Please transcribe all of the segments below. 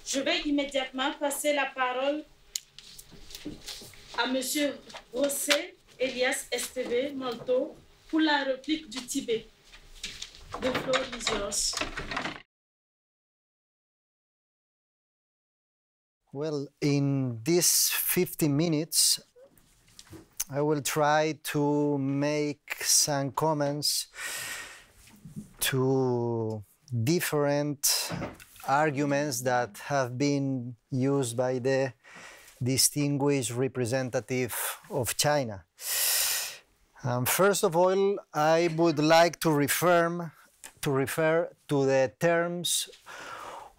Je vais immédiatement passer la parole à Monsieur José Elias Esteve Malto pour la réplique du Tibet. The floor is yours. Well, in these 50 minutes, I will try to make some comments to different arguments that have been used by the distinguished representative of China. First of all, I would like to refer to the terms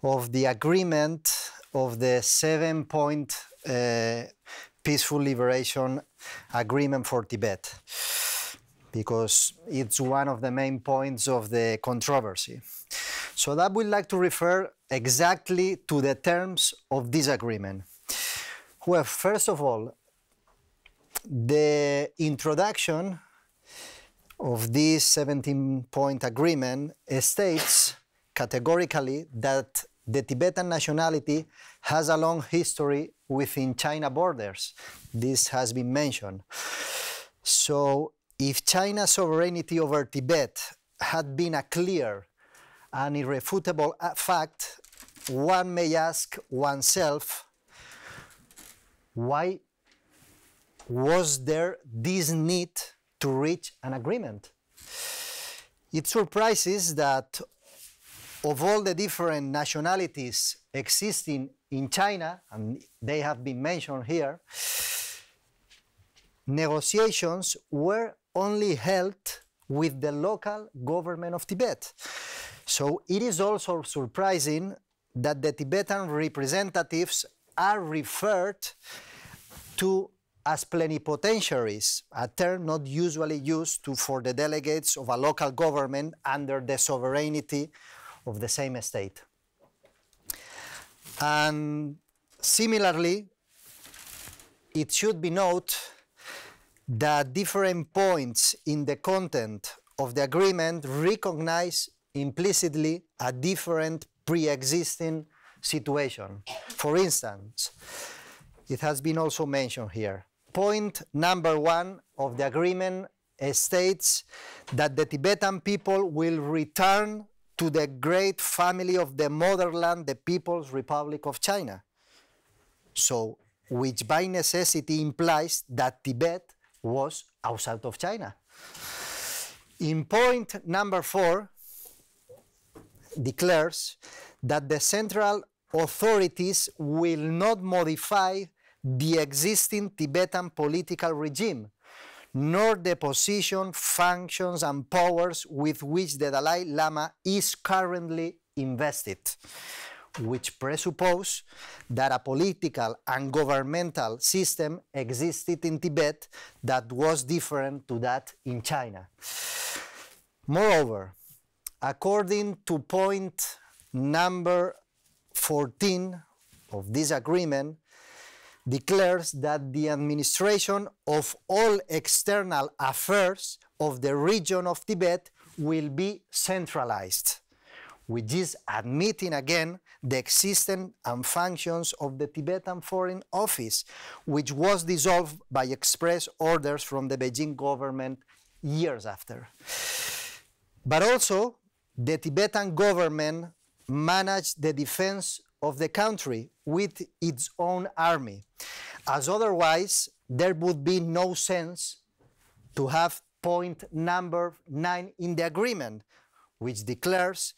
of the agreement of the 7-point peaceful liberation agreement for Tibet, because it's one of the main points of the controversy. So I would like to refer exactly to the terms of this agreement. Well, first of all, the introduction of this 17-point agreement states categorically that the Tibetan nationality has a long history within China borders. This has been mentioned. So if China's sovereignty over Tibet had been a clear and irrefutable fact, one may ask oneself, why was there this need to reach an agreement? It surprises that of all the different nationalities existing in China, and they have been mentioned here, negotiations were only held with the local government of Tibet. So it is also surprising that the Tibetan representatives are referred to as plenipotentiaries, a term not usually used for the delegates of a local government under the sovereignty of the same state. And similarly, it should be noted that different points in the content of the agreement recognize implicitly a different pre-existing situation. For instance, it has been also mentioned here. Point number 1 of the agreement states that the Tibetan people will return to the great family of the motherland, the People's Republic of China. So, which by necessity implies that Tibet was outside of China. In point number 4, declares that the central authorities will not modify the existing Tibetan political regime, nor the position, functions, and powers with which the Dalai Lama is currently invested, which presuppose that a political and governmental system existed in Tibet that was different to that in China. Moreover, according to point number 14 of this agreement, declares that the administration of all external affairs of the region of Tibet will be centralized, which is admitting again the existence and functions of the Tibetan Foreign Office, which was dissolved by express orders from the Beijing government years after. But also, the Tibetan government managed the defense of the country with its own army, as otherwise there would be no sense to have point number 9 in the agreement, which declares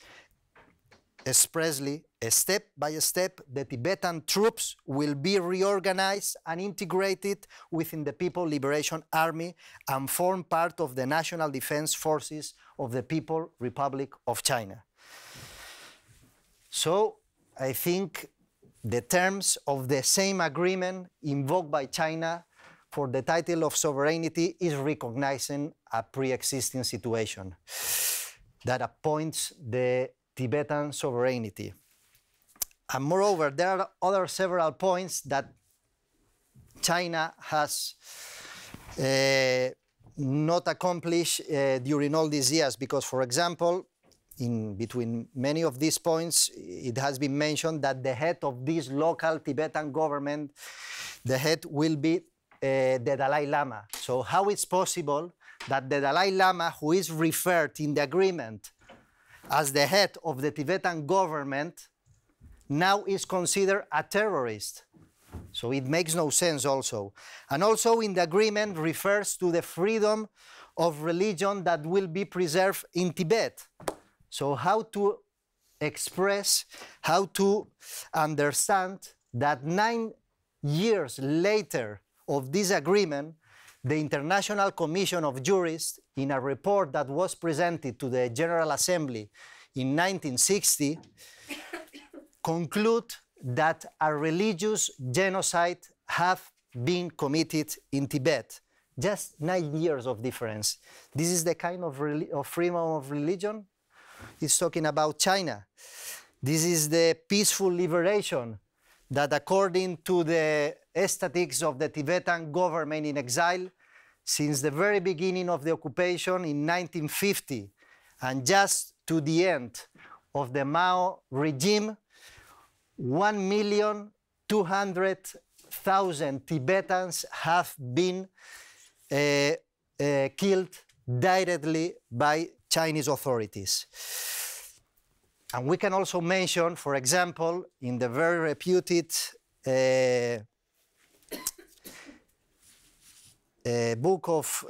expressly, step by step, the Tibetan troops will be reorganized and integrated within the People's Liberation Army and form part of the National Defense Forces of the People's Republic of China. So, I think the terms of the same agreement invoked by China for the title of sovereignty is recognizing a pre-existing situation that appoints the Tibetan sovereignty. And moreover, there are other several points that China has not accomplished during all these years, because, for example, in between many of these points, it has been mentioned that the head of this local Tibetan government, the head will be the Dalai Lama. So how it's possible that the Dalai Lama, who is referred in the agreement as the head of the Tibetan government, now is considered a terrorist? So it makes no sense also. And also in the agreement refers to the freedom of religion that will be preserved in Tibet. So how to express, how to understand that 9 years later of this agreement, the International Commission of Jurists, in a report that was presented to the General Assembly in 1960, conclude that a religious genocide have been committed in Tibet. Just 9 years of difference. This is the kind of freedom of religion it's talking about China. This is the peaceful liberation that, according to the statistics of the Tibetan government in exile, since the very beginning of the occupation in 1950 and just to the end of the Mao regime, 1,200,000 Tibetans have been killed directly by Chinese authorities. And we can also mention, for example, in the very reputed book of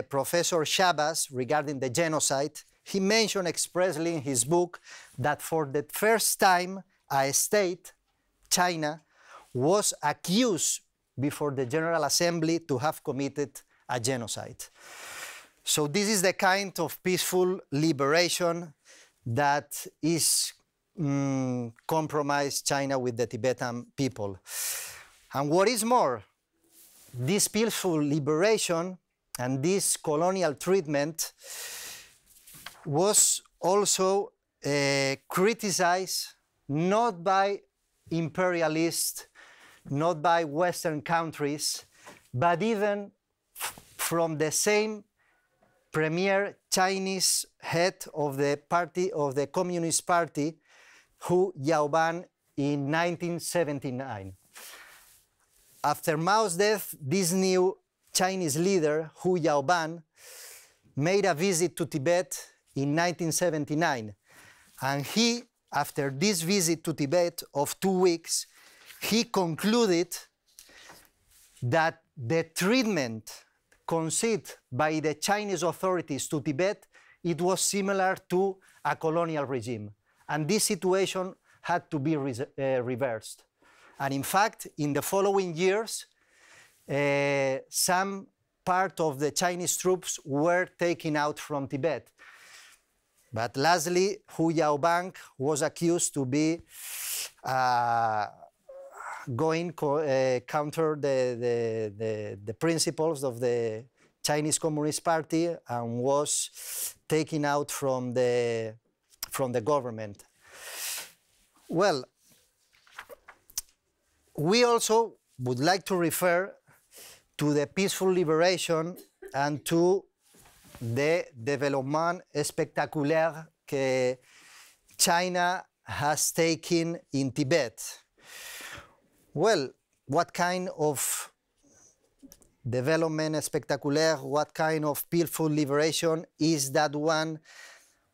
Professor Shabas regarding the genocide, he mentioned expressly in his book that for the first time a state, China, was accused before the General Assembly to have committed a genocide. So this is the kind of peaceful liberation that is compromised China with the Tibetan people. And what is more, this peaceful liberation and this colonial treatment was also criticized not by imperialists, not by Western countries, but even from the same premier Chinese head of the party, of the Communist Party, Hu Yaoban, in 1979. After Mao's death, this new Chinese leader, Hu Yaoban, made a visit to Tibet in 1979. And he, after this visit to Tibet of 2 weeks, he concluded that the treatment conceded by the Chinese authorities to Tibet, it was similar to a colonial regime. And this situation had to be reversed. And in fact, in the following years, some part of the Chinese troops were taken out from Tibet. But lastly, Hu Yaoban was accused to be going counter the principles of the Chinese Communist Party and was taken out from the government. Well, we also would like to refer to the peaceful liberation and to the développement spectaculaire que China has taken in Tibet. Well, what kind of development spectaculaire, what kind of peaceful liberation is that one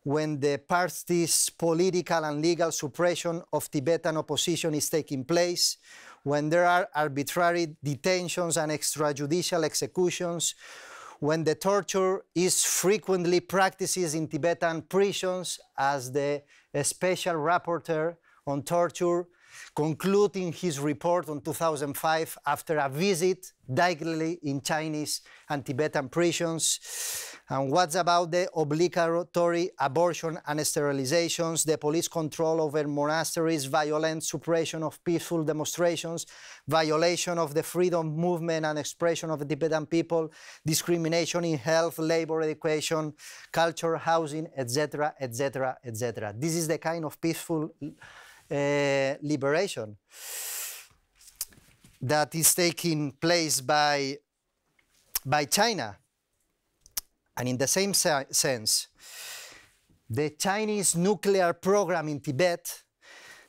when the party's political and legal suppression of Tibetan opposition is taking place, when there are arbitrary detentions and extrajudicial executions, when the torture is frequently practiced in Tibetan prisons, as the special rapporteur on torture concluding his report in 2005 after a visit directly in Chinese and Tibetan prisons. And what's about the obligatory abortion and sterilizations, the police control over monasteries, violent suppression of peaceful demonstrations, violation of the freedom movement and expression of the Tibetan people, discrimination in health, labor, education, culture, housing, etc., etc., etc. This is the kind of peaceful liberation that is taking place by China. And in the same sense, the Chinese nuclear program in Tibet,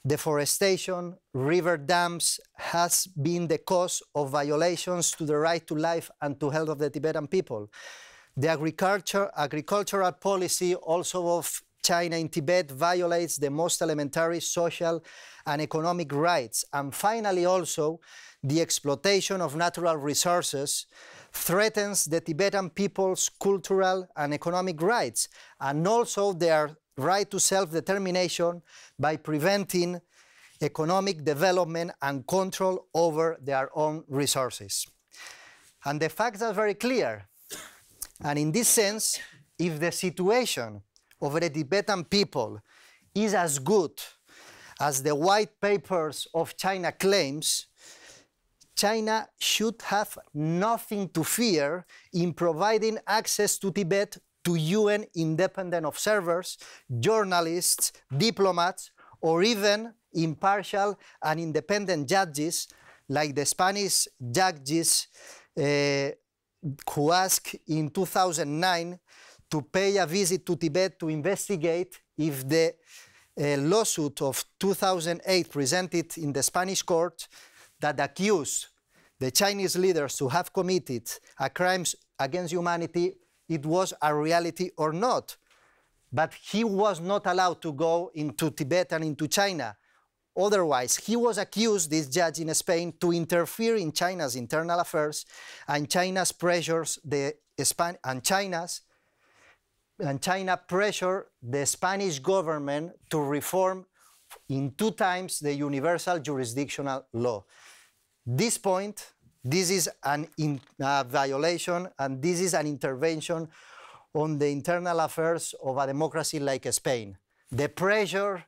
deforestation, river dams has been the cause of violations to the right to life and to health of the Tibetan people. The agricultural policy also of China in Tibet violates the most elementary social and economic rights. And finally also, the exploitation of natural resources threatens the Tibetan people's cultural and economic rights, and also their right to self-determination by preventing economic development and control over their own resources. And the facts are very clear. And in this sense, if the situation of the Tibetan people is as good as the white papers of China claims, China should have nothing to fear in providing access to Tibet to UN independent observers, journalists, diplomats, or even impartial and independent judges like the Spanish judges who asked in 2009 to pay a visit to Tibet to investigate if the lawsuit of 2008 presented in the Spanish court that accused the Chinese leaders to have committed crimes against humanity, it was a reality or not. But he was not allowed to go into Tibet and into China. Otherwise, he was accused, this judge in Spain, to interfere in China's internal affairs, and China's pressures China pressured the Spanish government to reform in 2 times the universal jurisdictional law. This point, this is a violation, and this is an intervention on the internal affairs of a democracy like Spain. The pressure,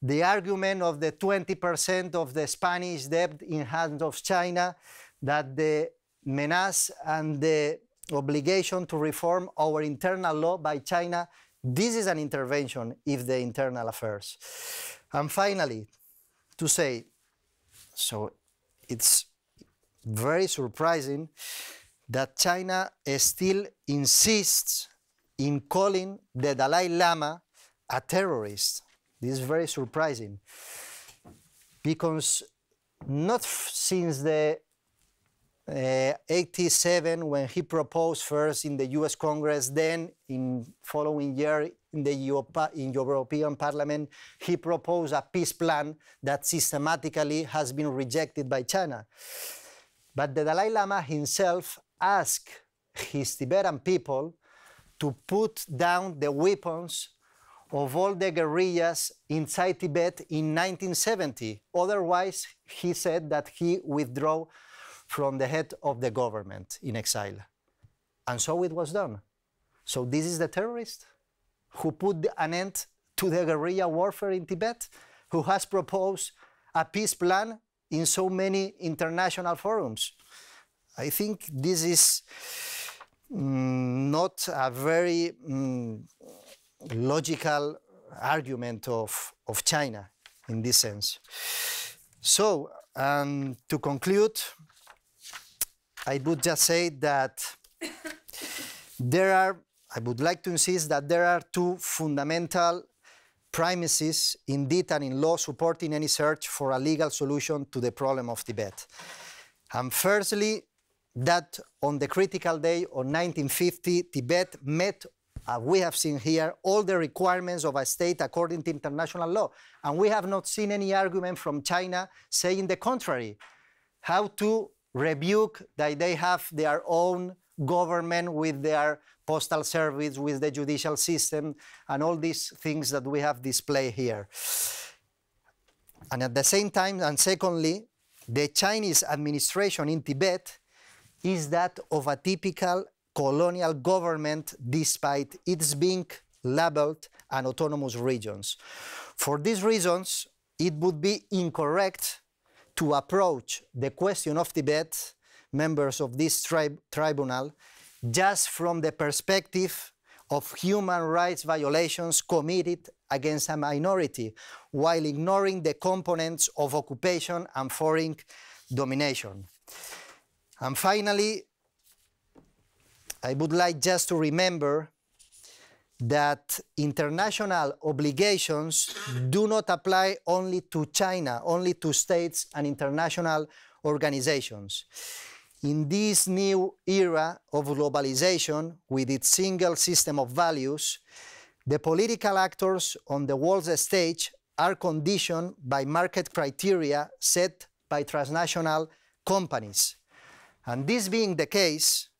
the argument of the 20% of the Spanish debt in hands of China, that the menace and the obligation to reform our internal law by China, this is an intervention in the internal affairs. And finally, to say, so it's very surprising that China still insists in calling the Dalai Lama a terrorist. This is very surprising, because not since the 87, when he proposed first in the US Congress, then in following year in the European Parliament, he proposed a peace plan that systematically has been rejected by China. But the Dalai Lama himself asked his Tibetan people to put down the weapons of all the guerrillas inside Tibet in 1970. Otherwise, he said that he withdrew from the head of the government in exile. And so it was done. So this is the terrorist who put an end to the guerrilla warfare in Tibet, who has proposed a peace plan in so many international forums. I think this is not a very logical argument of China in this sense. So, to conclude, I would just say that I would like to insist that there are 2 fundamental premises in deed and in law supporting any search for a legal solution to the problem of Tibet. And firstly, that on the critical day of 1950, Tibet met, we have seen here, all the requirements of a state according to international law. And we have not seen any argument from China saying the contrary. How to rebuke that they have their own government with their postal service, with the judicial system, and all these things that we have displayed here. And at the same time, and secondly, the Chinese administration in Tibet is that of a typical colonial government, despite its being labeled an autonomous regions. For these reasons, it would be incorrect to approach the question of Tibet, members of this tribunal, just from the perspective of human rights violations committed against a minority, while ignoring the components of occupation and foreign domination. And finally, I would like just to remember that international obligations do not apply only to China, only to states and international organizations. In this new era of globalization, with its single system of values, the political actors on the world stage are conditioned by market criteria set by transnational companies. And this being the case,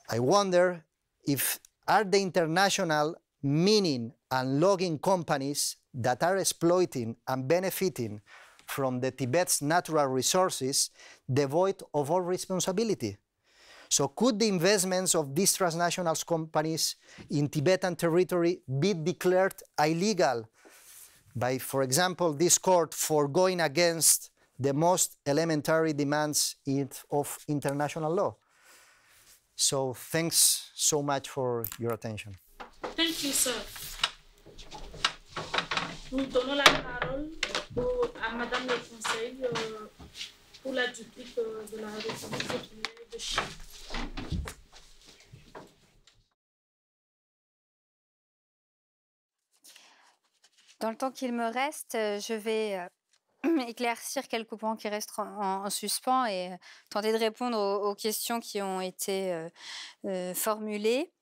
I wonder if are the international mining and logging companies that are exploiting and benefiting from the Tibet's natural resources devoid of all responsibility? So could the investments of these transnational companies in Tibetan territory be declared illegal by, for example, this court for going against the most elementary demands of international law? So thanks so much for your attention. Thank you, sir. Nous donnons la parole à Madame le Conseil pour la duplique de la République populaire de Chine. Dans le temps qu'il me reste, je vais éclaircir quelques points qui restent en suspens et tenter de répondre aux questions qui ont été formulées.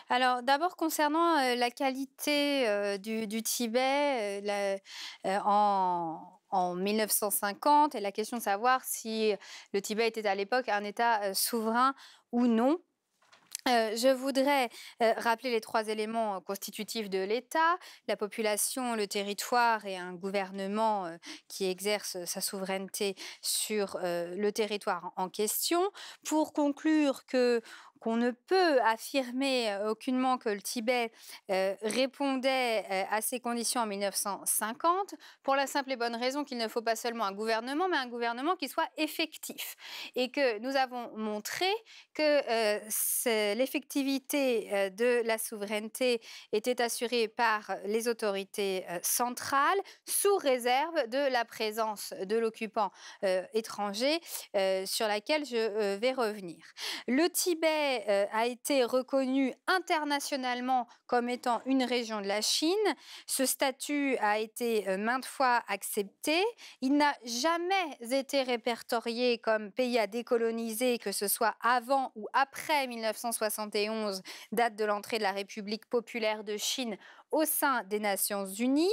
Alors d'abord concernant la qualité du Tibet en 1950 et la question de savoir si le Tibet était à l'époque un État souverain ou non. Je voudrais rappeler les trois éléments constitutifs de l'État, la population, le territoire et un gouvernement qui exerce sa souveraineté sur le territoire en question. Pour conclure qu'on ne peut affirmer aucunement que le Tibet répondait à ces conditions en 1950, pour la simple et bonne raison qu'il ne faut pas seulement un gouvernement, mais un gouvernement qui soit effectif. Et que nous avons montré que l'effectivité de la souveraineté était assurée par les autorités centrales, sous réserve de la présence de l'occupant étranger, sur laquelle je vais revenir. Le Tibet a été reconnu internationalement comme étant une région de la Chine. Ce statut a été maintes fois accepté. Il n'a jamais été répertorié comme pays à décoloniser, que ce soit avant ou après 1971, date de l'entrée de la République populaire de Chine au sein des Nations Unies.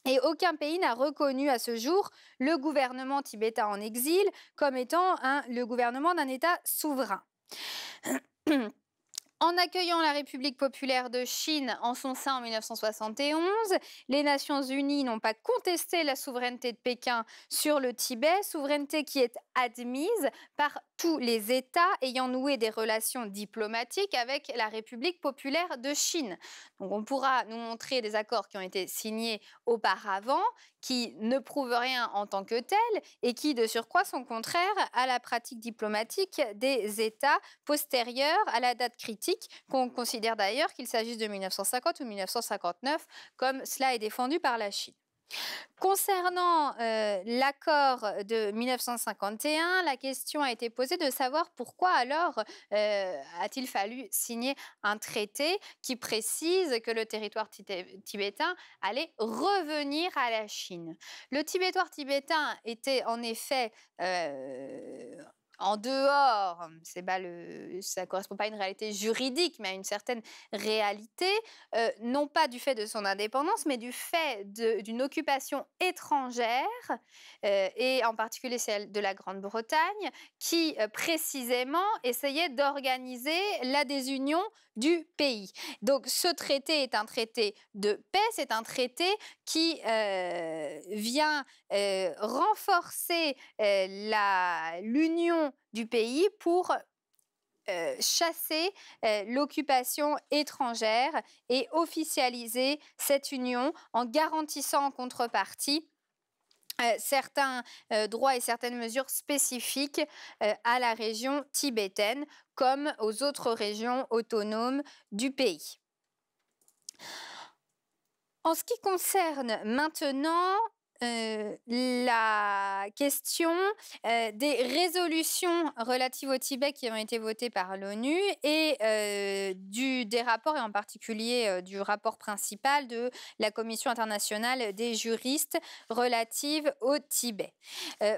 Et aucun pays n'a reconnu à ce jour le gouvernement tibétain en exil comme étant le gouvernement d'un État souverain. En accueillant la République populaire de Chine en son sein en 1971, les Nations Unies n'ont pas contesté la souveraineté de Pékin sur le Tibet, souveraineté qui est admise par tous les États ayant noué des relations diplomatiques avec la République populaire de Chine. Donc on pourra nous montrer des accords qui ont été signés auparavant, qui ne prouvent rien en tant que tels et qui, de surcroît, sont contraires à la pratique diplomatique des États postérieurs à la date critique, qu'on considère d'ailleurs qu'il s'agisse de 1950 ou 1959, comme cela est défendu par la Chine. Concernant l'accord de 1951, la question a été posée de savoir pourquoi alors a-t-il fallu signer un traité qui précise que le territoire tibétain allait revenir à la Chine. Le territoire tibétain était en effet en dehors, ça ne correspond pas à une réalité juridique, mais à une certaine réalité, non pas du fait de son indépendance, mais du fait d'une occupation étrangère, et en particulier celle de la Grande-Bretagne, qui précisément essayait d'organiser la désunion du pays. Donc ce traité est un traité de paix, c'est un traité qui vient renforcer l'union du pays pour chasser l'occupation étrangère et officialiser cette union en garantissant en contrepartie certains droits et certaines mesures spécifiques à la région tibétaine comme aux autres régions autonomes du pays. En ce qui concerne maintenant la question des résolutions relatives au Tibet qui ont été votées par l'ONU et des rapports, et en particulier du rapport principal de la Commission internationale des juristes relative au Tibet.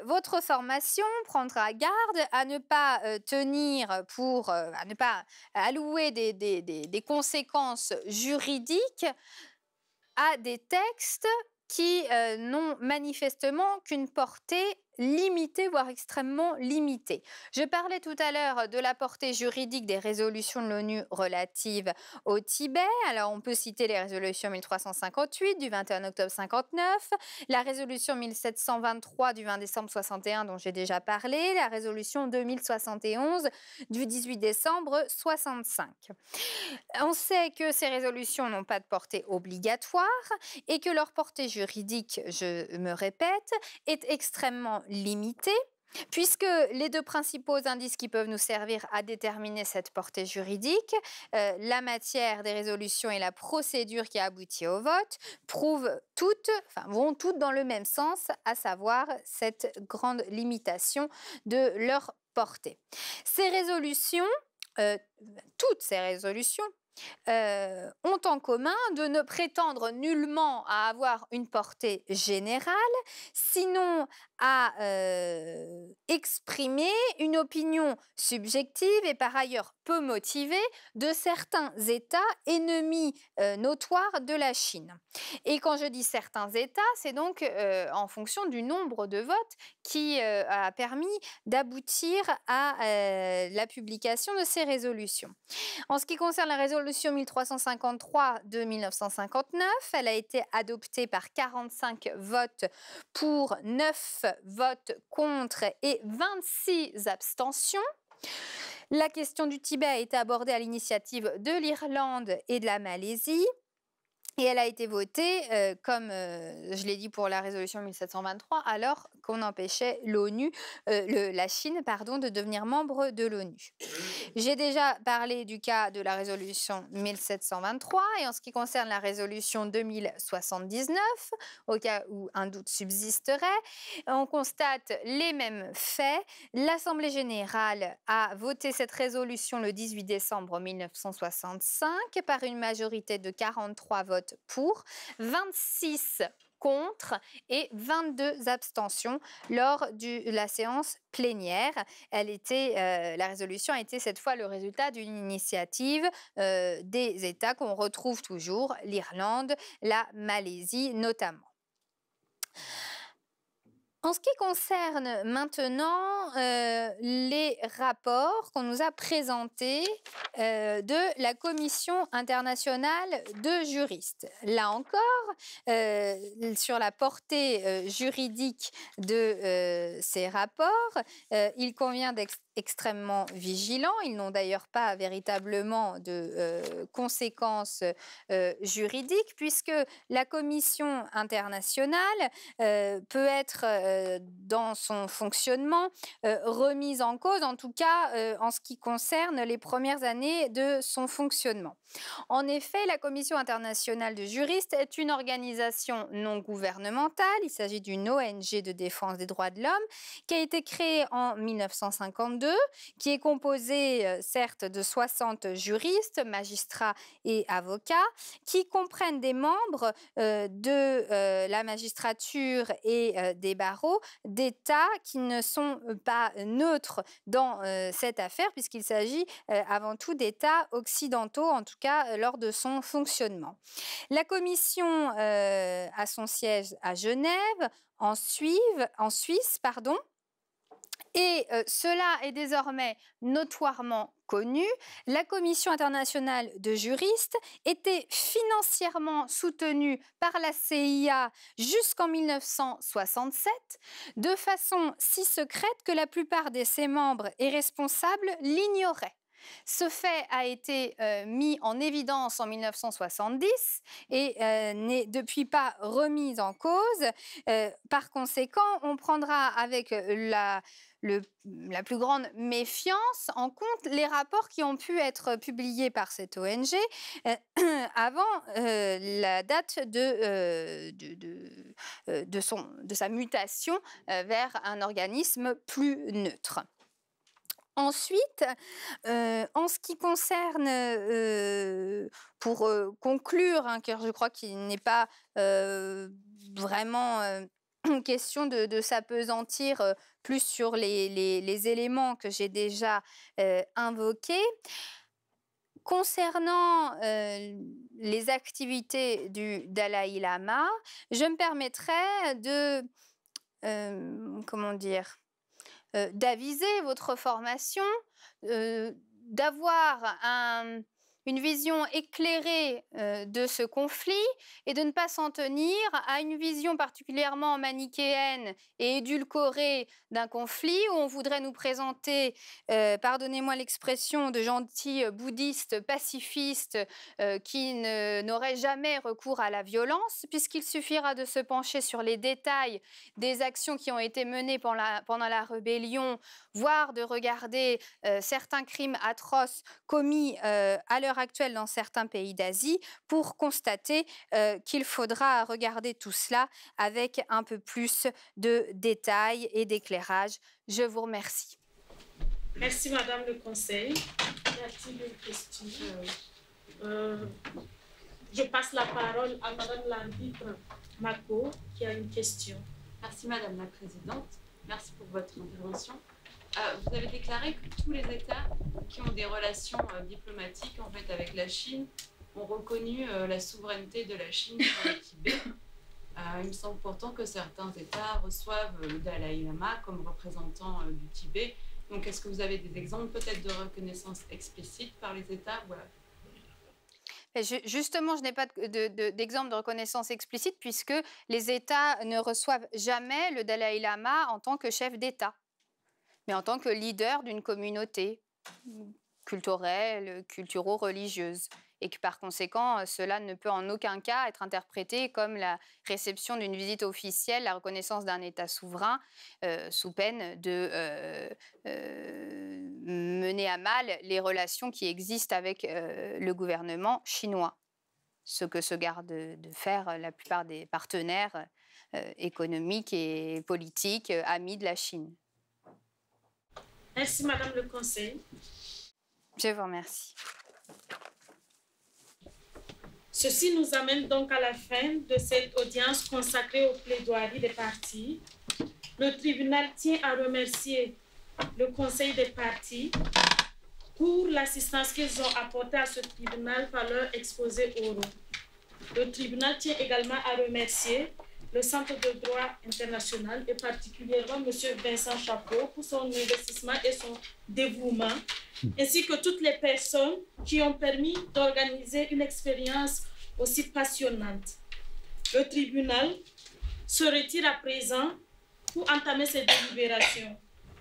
Votre formation prendra garde à ne pas à ne pas allouer des conséquences juridiques à des textes qui n'ont manifestement qu'une portée limitée, voire extrêmement limitée. Je parlais tout à l'heure de la portée juridique des résolutions de l'ONU relatives au Tibet. Alors, on peut citer les résolutions 1358 du 21 octobre 59, la résolution 1723 du 20 décembre 61 dont j'ai déjà parlé, la résolution 2071 du 18 décembre 65. On sait que ces résolutions n'ont pas de portée obligatoire et que leur portée juridique, je me répète, est extrêmement limitée, puisque les deux principaux indices qui peuvent nous servir à déterminer cette portée juridique, la matière des résolutions et la procédure qui a abouti au vote, vont toutes dans le même sens, à savoir cette grande limitation de leur portée. Ces résolutions, toutes ces résolutions, ont en commun de ne prétendre nullement à avoir une portée générale, sinon à exprimer une opinion subjective et par ailleurs peu motivée de certains États ennemis notoires de la Chine. Et quand je dis certains États, c'est donc en fonction du nombre de votes qui a permis d'aboutir à la publication de ces résolutions. En ce qui concerne la résolution 1353 de 1959, elle a été adoptée par 45 votes pour, 9 votes contre et 26 abstentions. La question du Tibet a été abordée à l'initiative de l'Irlande et de la Malaisie. Et elle a été votée, comme je l'ai dit pour la résolution 1723, alors qu'on empêchait la Chine de devenir membre de l'ONU. J'ai déjà parlé du cas de la résolution 1723 et en ce qui concerne la résolution 2079, au cas où un doute subsisterait, on constate les mêmes faits. L'Assemblée générale a voté cette résolution le 18 décembre 1965 par une majorité de 43 votes pour, 26 contre et 22 abstentions lors de la séance plénière. La résolution a été cette fois le résultat d'une initiative des États qu'on retrouve toujours, l'Irlande, la Malaisie notamment. En ce qui concerne maintenant les rapports qu'on nous a présentés de la Commission internationale de juristes. Là encore, sur la portée juridique de ces rapports, il convient d'être extrêmement vigilants. Ils n'ont d'ailleurs pas véritablement de conséquences juridiques puisque la Commission internationale peut être dans son fonctionnement remise en cause, en tout cas en ce qui concerne les premières années de son fonctionnement. En effet, la Commission internationale de juristes est une organisation non gouvernementale. Il s'agit d'une ONG de défense des droits de l'homme qui a été créée en 1952, qui est composée certes de 60 juristes, magistrats et avocats, qui comprennent des membres de la magistrature et des barreaux d'États qui ne sont pas neutres dans cette affaire, puisqu'il s'agit avant tout d'États occidentaux, en tout cas lors de son fonctionnement. La commission a son siège à Genève, en Suisse, et cela est désormais notoirement connu. La Commission internationale de juristes était financièrement soutenue par la CIA jusqu'en 1967, de façon si secrète que la plupart de ses membres et responsables l'ignoraient. Ce fait a été mis en évidence en 1970 et n'est depuis pas remis en cause. Par conséquent, on prendra avec la plus grande méfiance en compte les rapports qui ont pu être publiés par cette ONG avant la date de sa mutation vers un organisme plus neutre. Ensuite, en ce qui concerne, pour conclure, hein, car je crois qu'il n'est pas vraiment question de s'apesantir plus sur les éléments que j'ai déjà invoqués. Concernant les activités du Dalai Lama, je me permettrai de, comment dire, d'aviser votre formation, d'avoir une vision éclairée de ce conflit et de ne pas s'en tenir à une vision particulièrement manichéenne et édulcorée d'un conflit où on voudrait nous présenter, pardonnez-moi l'expression, de gentils bouddhistes pacifistes qui n'auraient jamais recours à la violence, puisqu'il suffira de se pencher sur les détails des actions qui ont été menées pendant la rébellion, voire de regarder certains crimes atroces commis à l'heure actuelle dans certains pays d'Asie pour constater qu'il faudra regarder tout cela avec un peu plus de détails et d'éclairage. Je vous remercie. Merci Madame le Conseil. Y a-t-il une question? Je passe la parole à Madame l'arbitre Mako qui a une question. Merci Madame la Présidente. Merci pour votre intervention. Vous avez déclaré que tous les États qui ont des relations diplomatiques en fait, avec la Chine ont reconnu la souveraineté de la Chine sur le Tibet. Il me semble pourtant que certains États reçoivent le Dalai Lama comme représentant du Tibet. Donc, est-ce que vous avez des exemples peut-être de reconnaissance explicite par les États? Voilà. Justement, je n'ai pas d'exemple de reconnaissance explicite puisque les États ne reçoivent jamais le Dalai Lama en tant que chef d'État, mais en tant que leader d'une communauté culturelle, culturo-religieuse. Et que par conséquent, cela ne peut en aucun cas être interprété comme la réception d'une visite officielle, la reconnaissance d'un État souverain, sous peine de mener à mal les relations qui existent avec le gouvernement chinois. Ce que se gardent de faire la plupart des partenaires économiques et politiques amis de la Chine. Merci Madame le Conseil. Je vous remercie. Ceci nous amène donc à la fin de cette audience consacrée aux plaidoiries des parties. Le tribunal tient à remercier le Conseil des parties pour l'assistance qu'ils ont apportée à ce tribunal par leur exposé oraux. Le tribunal tient également à remercier le Centre de droit international et particulièrement M. Vincent Chapeau pour son investissement et son dévouement, ainsi que toutes les personnes qui ont permis d'organiser une expérience aussi passionnante. Le tribunal se retire à présent pour entamer ses délibérations.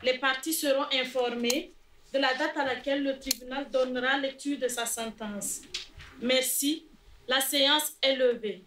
Les parties seront informées de la date à laquelle le tribunal donnera lecture de sa sentence. Merci. La séance est levée.